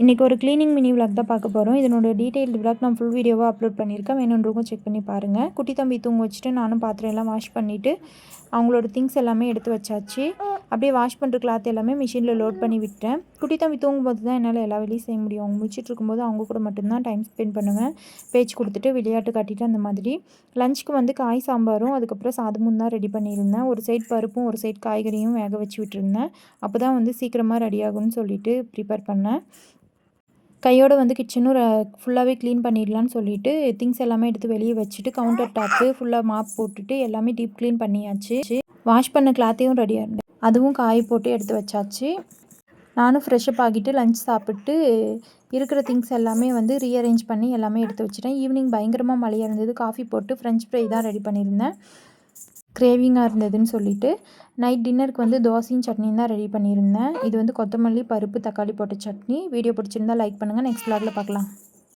இன்றைக்கி ஒரு cleaning mini vlog தான் பார்க்க போகிறோம். இதனோட டீட்டெயில்டு விளாக் நான் ஃபுல் வீடியோவாக அப்லோட் பண்ணியிருக்கேன். வேணுன்றவங்க செக் பண்ணி பாருங்கள். குட்டி தம்பி தூங்க வச்சுட்டு நானும் பாத்திரம் எல்லாம் வாஷ் பண்ணிவிட்டு அவங்களோட திங்ஸ் எல்லாமே எடுத்து வச்சாச்சு. அப்படியே வாஷ் பண்ணுற கிளாத் எல்லாமே மிஷினில் லோட் பண்ணி விட்டேன். குட்டி தம்பி தூங்கும்போது தான் என்னால் எல்லா வேலையும் செய்ய முடியும். அவங்க முடிச்சுட்டு இருக்கும்போது அவங்க கூட மட்டும்தான் டைம் ஸ்பெண்ட் பண்ணுவேன். பேச்சு கொடுத்துட்டு விளையாட்டு காட்டிட்டு அந்த மாதிரி. லஞ்சுக்கு வந்து காய் சாம்பாரும் அதுக்கப்புறம் சாதமும் தான் ரெடி பண்ணியிருந்தேன். ஒரு சைட் பருப்பும் ஒரு சைட் காய்கறியும் வேக வச்சு விட்டுருந்தேன். அப்போ தான் வந்து சீக்கிரமாக ரெடி ஆகும்னு சொல்லிட்டு ப்ரிப்பேர் பண்ணேன். கையோடு வந்து கிச்சனும் ஃபுல்லாகவே க்ளீன் பண்ணிடலான்னு சொல்லிட்டு திங்ஸ் எல்லாமே எடுத்து வெளியே வச்சுட்டு கவுண்டர் டாப்பு ஃபுல்லாக மாப் போட்டுட்டு எல்லாமே டீப் க்ளீன் பண்ணியாச்சு. வாஷ் பண்ண கிளாத்தையும் ரெடியாக இருந்தேன். அதுவும் காய போட்டு எடுத்து வச்சாச்சு. நானும் ஃப்ரெஷ்அப் ஆகிட்டு லஞ்ச் சாப்பிட்டு இருக்கிற திங்ஸ் எல்லாமே வந்து ரீஅரேஞ்ச் பண்ணி எல்லாமே எடுத்து வச்சுட்டேன். ஈவினிங் பயங்கரமாக மழையாக இருந்தது. காஃபி போட்டு ஃப்ரெஞ்ச் ஃப்ரை தான் ரெடி பண்ணியிருந்தேன். கிரேவிங்காக இருந்ததுன்னு சொல்லிட்டு நைட் டின்னருக்கு வந்து தோசையும் சட்னியும் தான் ரெடி பண்ணியிருந்தேன். இது வந்து கொத்தமல்லி பருப்பு தக்காளி போட்ட சட்னி. வீடியோ பிடிச்சிருந்தா லைக் பண்ணுங்கள். நெக்ஸ்ட் விளாகில் பார்க்கலாம்.